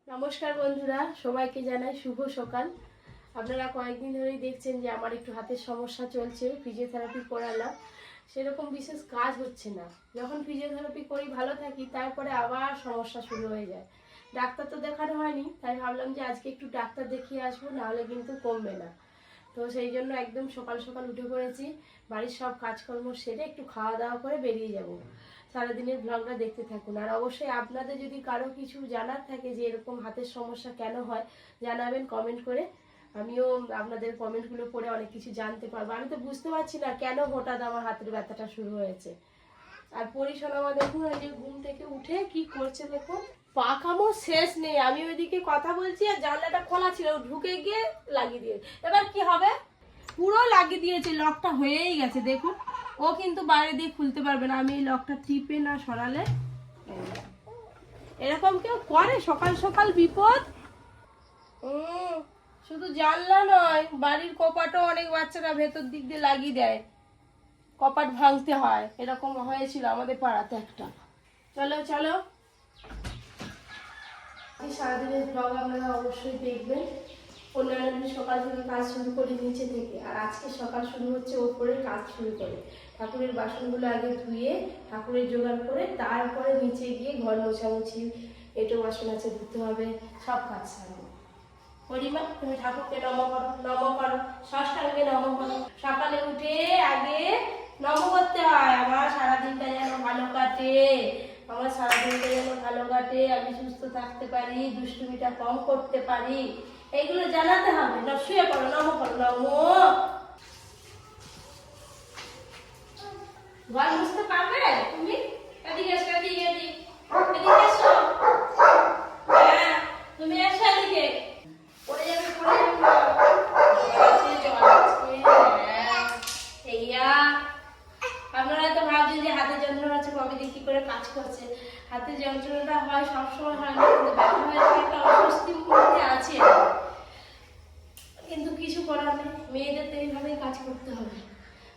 নমস্কার বন্ধুরা, সবাইকে জানাই শুভ সকাল। আপনারা কয়েকদিন ধরেই দেখছেন যে আমার একটু হাতের সমস্যা চলছে, ফিজিওথেরাপি করালাম, সেরকম বিশেষ কাজ হচ্ছে না। যখন ফিজিওথেরাপি করি ভালো থাকি, তারপরে আবার সমস্যা শুরু হয়ে যায়। ডাক্তার তো দেখানো হয়নি, তাই ভাবলাম যে আজকে একটু ডাক্তার দেখিয়ে আসবো, নাহলে কিন্তু কমবে না। তো সেই জন্য একদম সকাল সকাল উঠে পড়েছি, বাড়ির সব কাজকর্ম সেরে একটু খাওয়া দাওয়া করে বেরিয়ে যাব। সারাদিনের ব্লগটা দেখতে থাকুন। আর অবশ্যই আপনাদের যদি কারো কিছু জানার থাকে যে এরকম হাতের সমস্যা কেন হয়, জানাবেন কমেন্ট করে। আমিও আপনাদের কমেন্টগুলো পড়ে অনেক কিছু জানতে পারবো। আমি তো বুঝতে পারছি না কেন হঠাৎ আমার হাতের ব্যথাটা শুরু হয়েছে। আর পরিশোনামা দেখুন, ওই যে ঘুম থেকে উঠে কি করছে দেখুন, পাকামো শেষ নেই। আমি ওইদিকে কথা বলছি আর জানলাটা খোলা ছিল, ঢুকে গিয়ে লাগিয়ে দিয়ে, এবার কি হবে, পুরো লাগিয়ে দিয়েছে, লকটা হয়েই গেছে দেখুন। ও কিন্তু বাইরে দিয়ে খুলতে পারবে না, আমি এই লকটা টিপে না সরালে। এরকম কেউ করে সকাল সকাল বিপদ। শুধু জানলা নয়, বাড়ির কপাটও অনেক বাচ্চারা ভেতর দিক দিয়ে লাগিয়ে দেয়, কপাট ভাঙতে হয়। এরকম হয়েছিল আমাদের পাড়াতে একটা। চলো চলো, সারাদিনের ব্লগ আপনারা অবশ্যই দেখবেন। অন্যান্য দিন সকাল থেকে কাজ শুরু করি নিচে থেকে, আর আজকে সকাল শুরু হচ্ছে ওপরে কাজ শুরু করে। ঠাকুরের বাসনগুলো আগে ধুয়ে ঠাকুরের জোগাড় করে তারপরে নিচে গিয়ে ঘর মোছামুছি, এটো বাসন আছে ধুতে হবে, সব কাজ সারবো। পরিমা, তুমি ঠাকুরকে নম করো, নম করো, ষষ্ঠাঙ্গে নম করো। সকালে উঠে আগে নম করতে হয়, আমার সারাদিনটা যেন ভালো কাটে, আমার সারাদিনটা যেন ভালো কাটে, আমি সুস্থ থাকতে পারি, দুষ্টুমিটা কম করতে পারি, এইগুলো জানাতে হবে। না শুয়ে পড়ো, নম করো, নম। ঘর মুছতে পারবে তুমি? এদিকে এসো, এদিকে এদিকে এদিকে এসো। হ্যাঁ, তুমি এসো এদিকে। পড়ে যাবে, পড়ে যাবে। জল আছে, জল আছে। হ্যাঁ, এইয়া। আপনারা তো ভাবছেন যে হাতের যন্ত্রণা আছে, কবে দিয়ে কি করে কাজ করছে। হাতের যন্ত্রণাটা হয়, সবসময় হয় না, কিন্তু ব্যথা হয়ে একটা অস্বস্তির মধ্যে আছে। কিন্তু কিছু করার নেই, মেয়েদের তো এইভাবেই কাজ করতে হবে,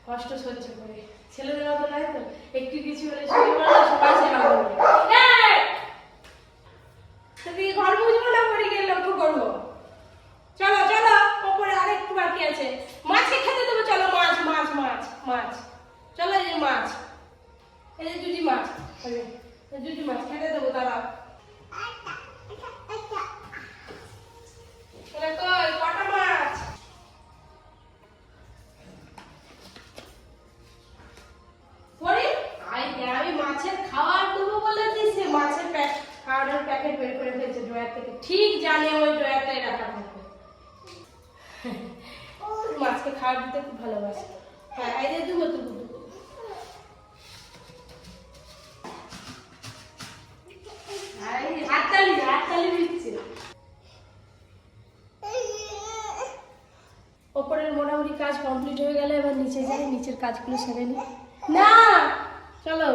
কষ্ট সহ্য করে। ছেলেদের মতো নয় তো, একটু কিছু হলে শুয়ে পড়লে সবাই সেবা করবে। সেদিকে ঘর মুছবো না, পরে গিয়ে লক্ষ্য করবো। চলো চলো, ওপরে আরেকটু বাকি আছে, মাছকে খেতে দেবো। চলো, মাছ মাছ মাছ মাছ, চলো এই যে মাছ, এই যে জুটি মাছ, জুটি মাছ খেতে দেবো। তারা কটা মাছ? আমি মাছের খাবার দেবো বলেছি, সে মাছের খাওয়ানোর প্যাকেট বের করে ফেলছে ড্রয়ার থেকে, ঠিক জানে ওই ড্রয়ারটাই রাখা থাকবে। মাছকে খাবার দিতে খুব ভালোবাসে। হ্যাঁ, এই যে দেবো দেবো দেবো। হাততালি হাততালি দিচ্ছে। ওপরের মোটামুটি কাজ কমপ্লিট হয়ে গেলে এবার নিচে যাই, নিচের কাজগুলো সেরে নিই। না চলো,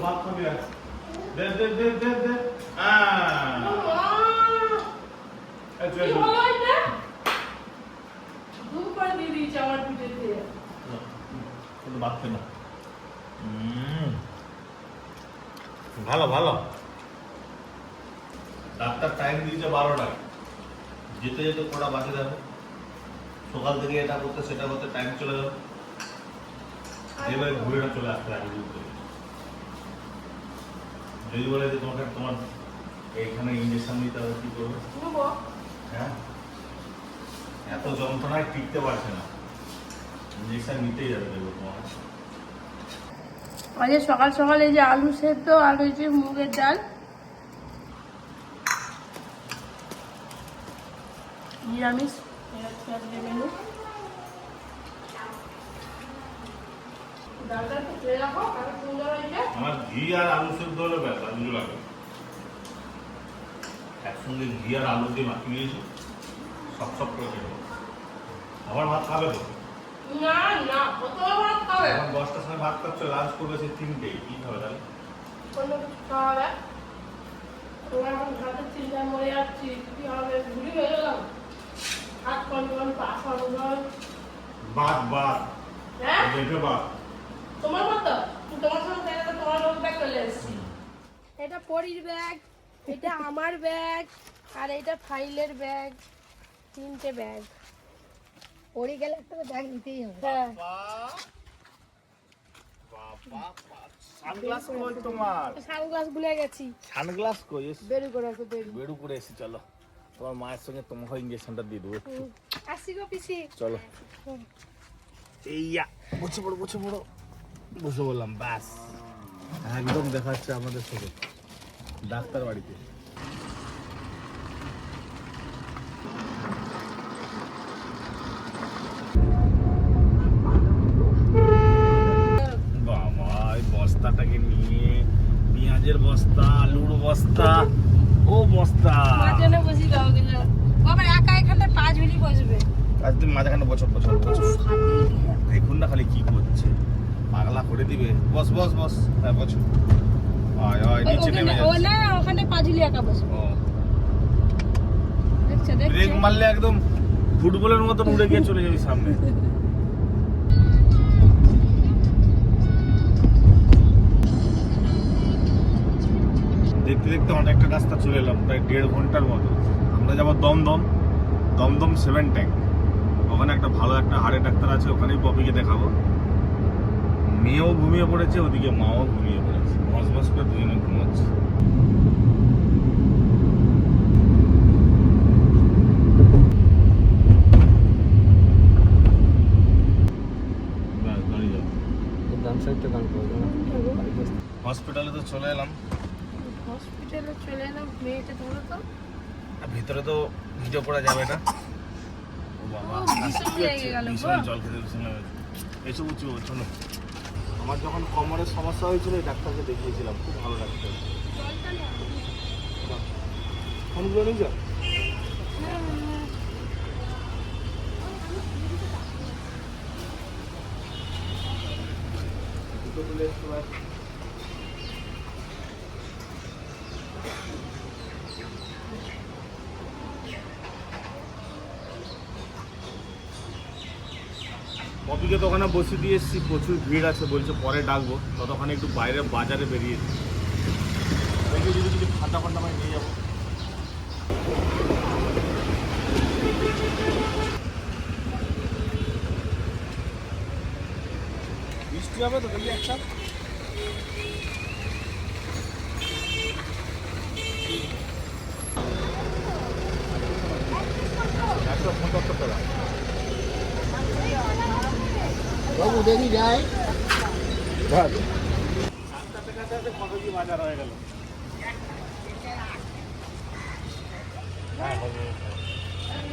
ভাত খাবি? দে দে দে দে দে। ভালো ভালো। ডাক্তার টাইম দিয়েছে 12টায়, যেতে যেতে কটা বাজে যাবে। সকাল থেকে এটা করতে সেটা করতে টাইম চলে যাবে, এবারে ঘুরে না চলে আসতে লাগে। যদি বলে যে তোমাকে তোমার এইখানে ইঞ্জেকশন দিতে হবে, কি করবে? হ্যাঁ, এত যন্ত্রণায় টিকতে পারছে না, ইঞ্জেকশন নিতেই যাবে। দেখবো তোমার আজকে সকাল সকাল এই যে আলু সেদ্ধ আর এই যে মুগের ডাল, নিরামিষ মেনু। আমার ঘি আর আলু সেদ্ধ হলে ব্যাস আর কিছু লাগে। একসঙ্গে ঘি আর আলু দিয়ে মাখিয়ে দিয়েছি, সব সব করে খেতে। আবার ভাত খাবে তো? না না, কতবার ভাত খাবে? এখন 10টার সময় ভাত খাচ্ছে, লাঞ্চ করবে সে 3টেই, কি খাবে তাহলে? অন্য কিছু খাওয়াবে? তোমার এখন ভাতের চিন্তায় মরে যাচ্ছি, কি হবে, ঘুরি হয়ে গেলাম। হাত কন্ট্রোল, পা কন্ট্রোল। বাদ বাদ, হ্যাঁ দেখে বা তোমার মতো তোমার সঙ্গে তাহলে তো তোমার ব্যাগ চলে এসেছি। এটা পরির ব্যাগ, এটা আমার ব্যাগ, আর এটা ফাইলের ব্যাগ, 3টে ব্যাগ। পড়ে গেলে একটা ব্যাগ নিতেই হবে। হ্যাঁ সানগ্লাস কই তোমার? সানগ্লাস ভুলে গেছি। সানগ্লাস কই? বেরু করে আছে বেরু। বেড়ু করে এসে চলো, তোমার মায়ের সঙ্গে তোমাকে ইঞ্জেকশনটা দিয়ে দেবো। আসি গো পিসি। চলো এইয়া বসে পড়ো বসে পড়ো, বসে বললাম ব্যাস একদম দেখা যাচ্ছে আমাদের সাথে ডাক্তার বাড়িতে। বাবা এই বস্তাটাকে নিয়ে, পেঁয়াজের বস্তা, আলুর বস্তা, ও বস্তা। মাঝখানে বসি দাও গেলে বাবা একা এখানে পা ঝুলি বসবে। আজ তুমি মাঝখানে বছর বছর বছর দেখুন না খালি কি করছে, পাগলা করে দিবে। বস বস বস, হ্যাঁ বছর আয় আয় নিচে নেমে ও যাচ্ছে। না ওখানে পা ঝুলি একা বসবে। ও দেখছো ব্রেক দেখছো মারলে একদম ফুটবলের মতন উড়ে গিয়ে চলে যাবি সামনে। দেখতে দেখতে অনেকটা রাস্তা চলে এলাম, প্রায় 1.5 ঘন্টার মতো। আমরা যাবো দমদম, দমদম 7 ট্যাঙ্ক। ওখানে একটা ভালো একটা হাড়ের ডাক্তার আছে, ওখানেই পপিকে দেখাবো। মেয়েও ঘুমিয়ে পড়েছে, ওদিকে মাও ঘুমিয়ে পড়েছে, মস মস করে দুজনে ঘুমাচ্ছে। ব্যাস, বাড়ি যাবো। হসপিটালে তো চলে এলাম, হসপিটালে চলে এলাম। মেয়েটা ধরো তো। আর ভিতরে তো ভিডিও করা যাবে না। ও বাবা, ভীষণ লেগে গেল গো। ভীষণ জল খেতে ভীষণ লেগে গেছে। এসো উঁচু চলো। আমার যখন কোমরের সমস্যা হয়েছিল এই ডাক্তারকে দেখিয়েছিলাম, খুব ভালো ডাক্তার। জলটা না। ফোনগুলো নিয়ে যাও। দুটো তুলে একটু আর। কপিকে তো ওখানে বসে দিয়ে এসেছি, প্রচুর ভিড় আছে, বলছে পরে ডাকবো। ততক্ষণে একটু বাইরে বাজারে বেরিয়েছি, দেখি যদি কিছু ঠান্ডা ফান্ডা মানে নিয়ে যাবো। বৃষ্টি হবে তো দেখি একটা। একশো 75 টাকা। বাবু দেখি যায়। কত কি বাজার হয়ে গেল।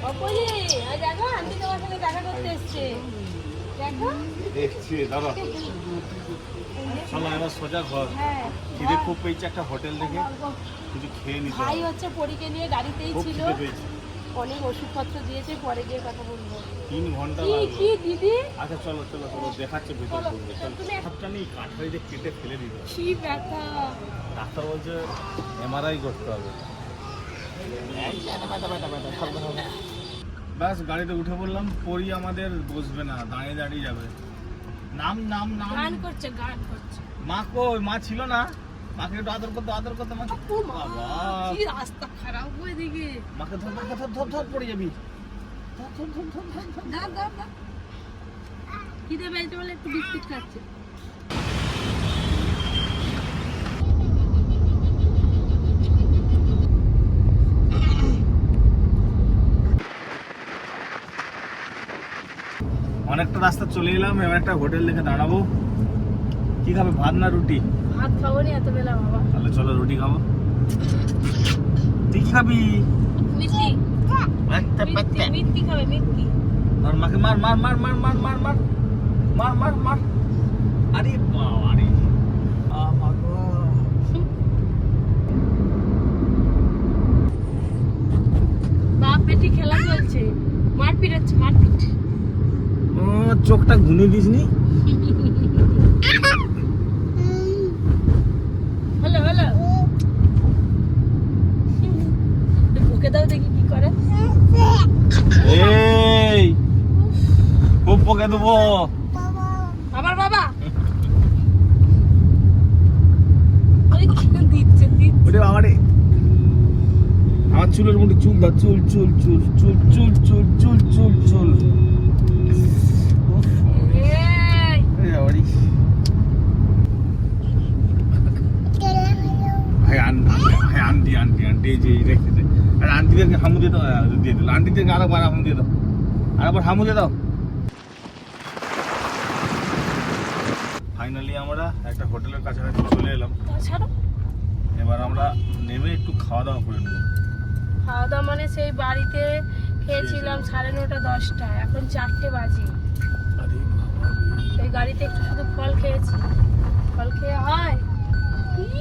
অপলি, আজ দেখো আন্টি তোমার সাথে দেখা করতে এসেছে। দেখো। দেখছি দাদা, চলো এবার সোজা ঘর। হ্যাঁ। খিদে খুব পেয়েছে, একটা হোটেল দেখে কিছু খেয়ে নিতে ভাই হবে। হচ্ছে পরীকে নিয়ে গাড়িতেই খুব ছিল। খিদে পেয়েছে, অনেক ওষুধপত্র দিয়েছে, পরে গিয়ে কথা বলবো। 3 ঘন্টা কি লাগলো। কি দিদি? আচ্ছা চলো চলো চলো, দেখাচ্ছে ভিতর চলো, ঢুকবে। চলো তুমি- সবটা নেই, কাঠারিতে কেটে ফেলে দিতে হবে। কি ব্যথা। ডাক্তার বলছে এমআরআই করতে হবে। ব্যাস গাড়িতে উঠে বললাম, পরি আমাদের বসবে না, দাঁড়িয়ে দাঁড়িয়ে যাবে। নাম নাম নাম গান করছে গান করছে। মা কই? মা ছিল না, মাকে একটু আদর করতে মা। ও মা, কি রাস্তা খারাপ হয়ে দিকে। মাকে ধর মাকে ধর ধর ধর, পড়ে যাবি। ধর ধর ধর ধর ধর ধর। দাঁড় দাঁড় দাঁড়। খিদে পেয়েছে বলে একটু বিস্কুট খাচ্ছে। অনেকটা রাস্তা চলে এলাম, এবার একটা হোটেল দেখে দাঁড়াবো। কি খাবে, ভাত না রুটি? ভাত খাবো নি এত বেলা বাবা। তাহলে চলো রুটি খাবো। তুই কি খাবি? মিষ্টি মিষ্টি মিষ্টি খাবে মিষ্টি। আর মাকে মার মার মার মার মার মার মার মার মার মার। আরে বাবা রে, বাপ বেটি খেলা চলছে, মারপিট হচ্ছে মারপিট। চোখটা ঘুনে দিসনি? হলো হলো, বুকে দাও দেখি কি করে। এই খুব বকে দেবো। চুলের মধ্যে চুল দা, চুল চুল চুল চুল চুল চুল চুল চুল চুল। আন্টি আন্টি আন্টি এই যে রেখে দে। আর আন্টিদেরকে হামু দিয়ে দাও, দিয়ে দিল। আন্টিদেরকে আরেকবার হামু দিয়ে দাও, আরেকবার হামু দিয়ে দাও। ফাইনালি আমরা একটা হোটেলের কাছাকাছি চলে এলাম। এবার আমরা নেমে একটু খাওয়া দাওয়া করে নেবো। খাওয়া দাওয়া মানে সেই বাড়িতে খেয়েছিলাম 9:30 10টা, এখন 4টে বাজে। এই গাড়িতে একটু শুধু ফল খেয়েছি, ফল খেয়ে হয়।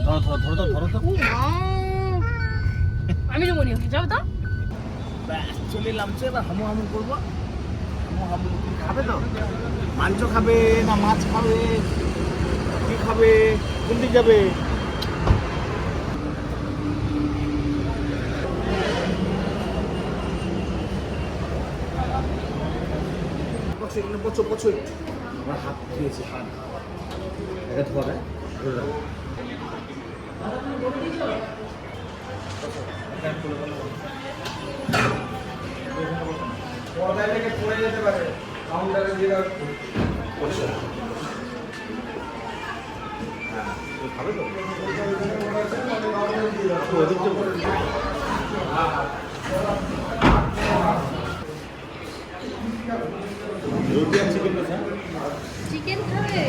ধরো ধরো ধরো তো, ধরো তো। আমি তো মনে হয় যাও তো। ব্যাস চলে এলাম, এবার হামু হামু করবো। হামু হামু খাবে তো? মাংস খাবে না মাছ খাবে, কি খাবে, কোন দিক যাবে? আমার হাত খেয়েছে, হাত এটা ধরে ধরে রাখো। চিকেন খাবে?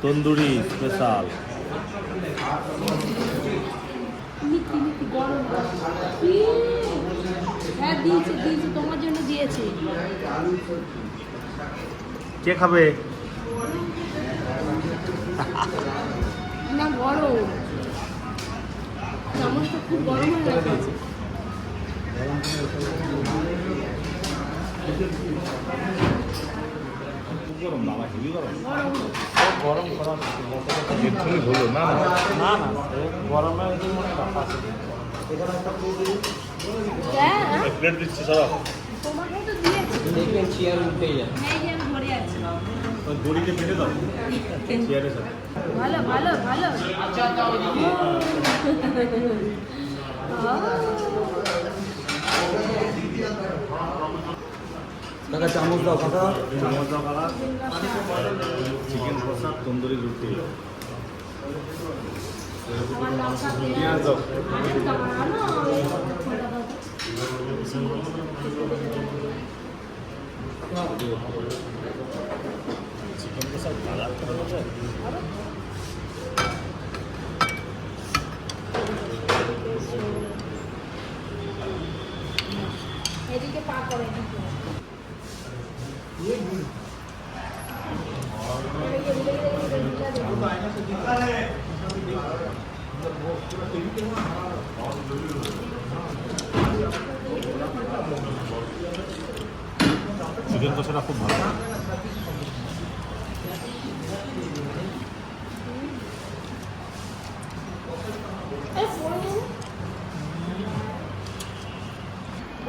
তন্দুরি স্পেশাল। গরম। হ্যাঁ দিয়েছি দিয়েছি, তোমার জন্য দিয়েছি। কে খাবে? না গরম, চামচটা খুব গরম হয়ে গেছে। গরম বাবা, হেভি গরম। গরম এক্ষুনি হলো না না না, গরমের হ্যাঁ প্লেট দিচ্ছি সব। তোমাকেও তো দিয়েছি। দেখবেন চেয়ার উঠতেই যায়। এই যে আমি ধরে আছি। ওই দড়িতে বেঁধে দাও চেয়ারের সাথে। ভালো ভালো ভালো। কাকা চামচ দাও কাকা। চামচ দাও কাকা। চিকেন কষা, তন্দুরি রুটি। আমার লঙ্কা পেঁয়াজ দাও। চিকেন কষা কালার করা যায়। এদিকে পা করে এদিকে। চিকেন কষাটা খুব ভালো।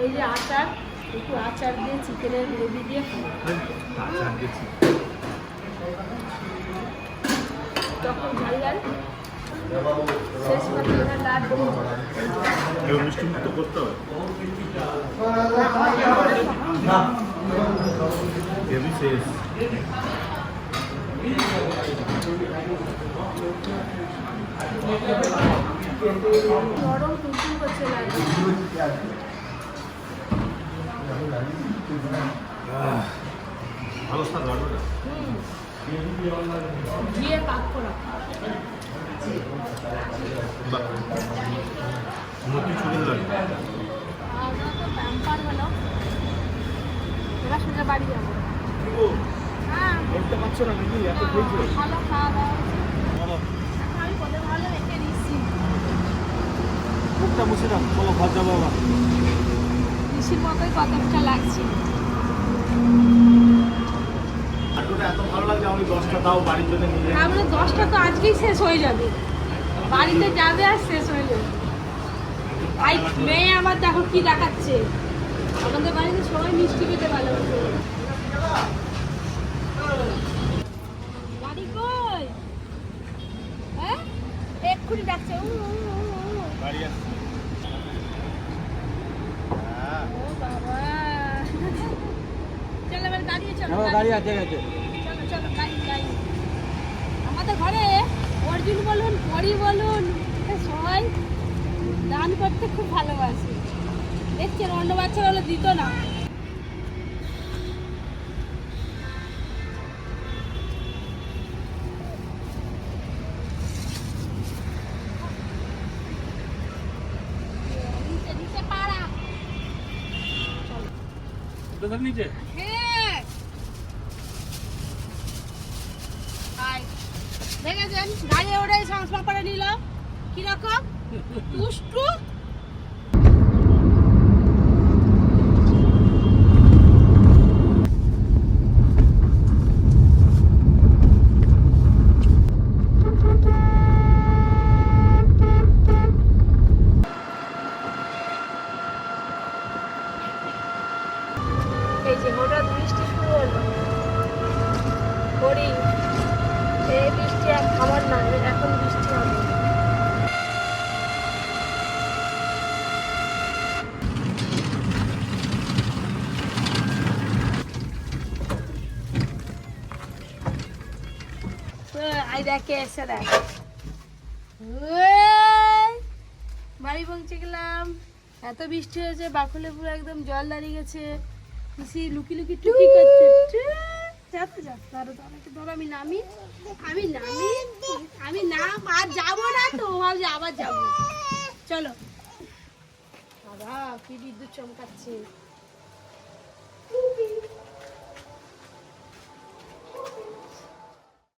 এই যে আচার, একটু আচার দিয়ে চিকেনের গ্রেভি দিয়ে খাবো। তখন ঝাল ঝাল শেষ পাতে লাড মিষ্টি মুক্ত করতে হবে। হেভি শেষ। গরম টুকটুক করছে লাগে। ভালো স্বাদ বাড়বে। দিয়ে পাক করা মুখে চুলে লাগে। প্যাম্পার হলো। এবার সোজা বাড়ি যাবো। হ্যাঁ দেখতে পাচ্ছ না নাকি এত ভালো খাওয়া দাওয়া আমি বলে ভালো রেখে দিচ্ছি। মুখটা মুছে দাও, চলো ঘর যাবো আবার। ঋষির মতোই কতটা লাগছে। এত ভালো লাগছে, আমি 10টা দাও বাড়ির জন্য নিয়ে। আমরা 10টা তো আজকেই শেষ হয়ে যাবে, বাড়িতে যাবে আর শেষ হয়ে যাবে। আই মেয়ে আমার দেখো কি দেখাচ্ছে, আমাদের বাড়িতে সবাই মিষ্টি খেতে ভালোবাসে। বাড়ি কই? হ্যাঁ এক্ষুনি ডাকছে। বাড়ি আসছি। গাড়ি আছে গেছে। চলো চলো গাড়ি গাড়ি। আমাদের ঘরে অর্জুন বলুন পরি বলুন সবাই দান করতে খুব ভালোবাসে। দেখছেন অন্য বাচ্চারা হলে দিত না। নিচে নিচে পাড়া। নিচে হ্যাঁ হাই দেখেছেন গাড়ি ওটাই ট্রান্সফার করে নিল কিরকম দুষ্টু। এই যে হঠাৎ বৃষ্টি শুরু হলো করি এই বৃষ্টি আর খাবার না এখন বৃষ্টি হবে। আই দেখে এসে দেখ বাড়ি পৌঁছে গেলাম। এত বৃষ্টি হয়েছে বাকুলে পুরো একদম জল দাঁড়িয়ে গেছে। পিসি লুকি লুকি টুকি করছে। যাতে যা ধরো ধরো আমি নামি আমি নাম আর যাবো না তো আবার যাবো। চলো বাবা কি বিদ্যুৎ চমকাচ্ছে।